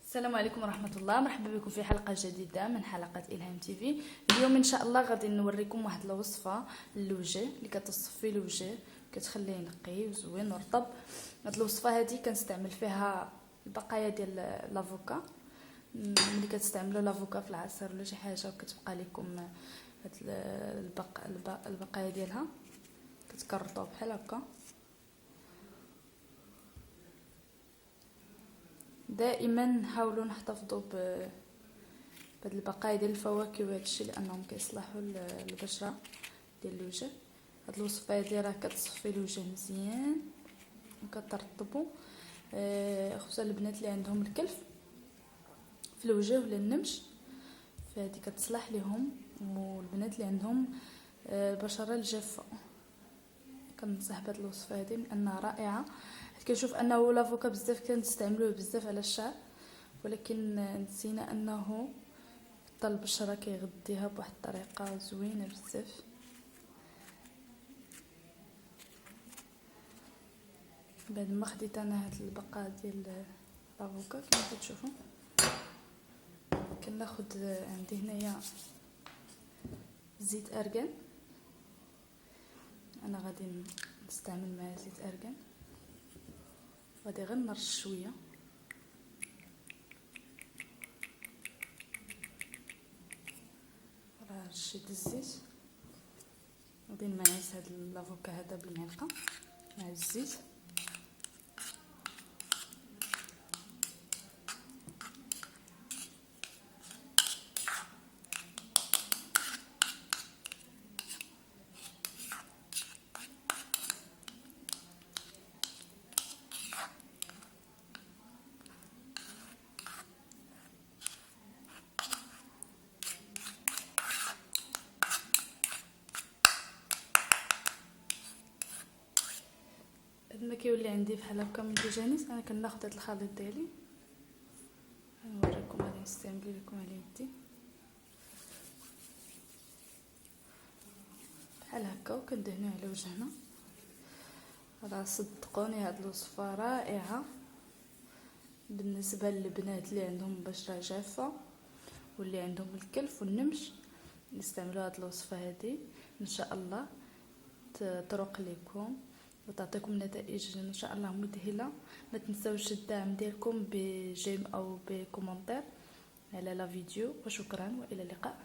السلام عليكم ورحمة الله. مرحبا بكم في حلقة جديدة من حلقات إلهام تيفي. اليوم إن شاء الله غادي نوريكم واحد الوصفة للوجه اللي كتصفي الوجه، كتخليه نقي وزوين ورطب. هاد الوصفة هادي كنستعمل فيها البقايا ديال لافوكا. ملي كتستعملوا لافوكا في العصير ولا شي حاجة وكتبقى لكم هاد البقايا ديالها كتكرطوا بحال هكا. دائما نحاولوا نحتفظوا بهاد البقايا ديال الفواكه وهذا الشيء لانهم كيصلحوا البشره ديال الوجه. هاد الوصفه هادي راه كتصفي الوجه مزيان وكترطبوا، خصوصا البنات اللي عندهم الكلف في الوجه ولا النمش، فهادي كتصلح لهم. والبنات اللي عندهم البشره الجافه كنصح بهاد الوصفه هادي لانها رائعه. كنشوف انه لافوكا بزاف كنستعملوه بزاف على الشعر، ولكن نسينا انه حتى البشره كيغذيها بواحد الطريقه زوينه بزاف. بعد ما خديت انا هاد البقاء ديال لافوكا كما كتشوفوا كناخد عندي هنايا زيت ارغان. انا غادي نستعمل معاه زيت ارغان، غادي غير نرش شويه رشيت الزيت. غادي نمعس هاد لافوكا هذا بالمعلقه مع الزيت. بعد ما كيولي عندي بحال هكا من جانيس، انا كناخذ هذا الخليط ديالي نوريكم. غادي نستعمل لكم على يدي بحال هكا وكندهنوه على وجهنا. راه صدقوني هاد الوصفه رائعه بالنسبه للبنات اللي عندهم بشره جافه واللي عندهم الكلف والنمش. نستعملوا هاد الوصفه هذه ان شاء الله تطرق لكم وتعطيكم نتائج ان شاء الله مذهله. ما تنسوش الدعم ديالكم بجيم او بكومنتير على لا فيديو، وشكرا والى اللقاء.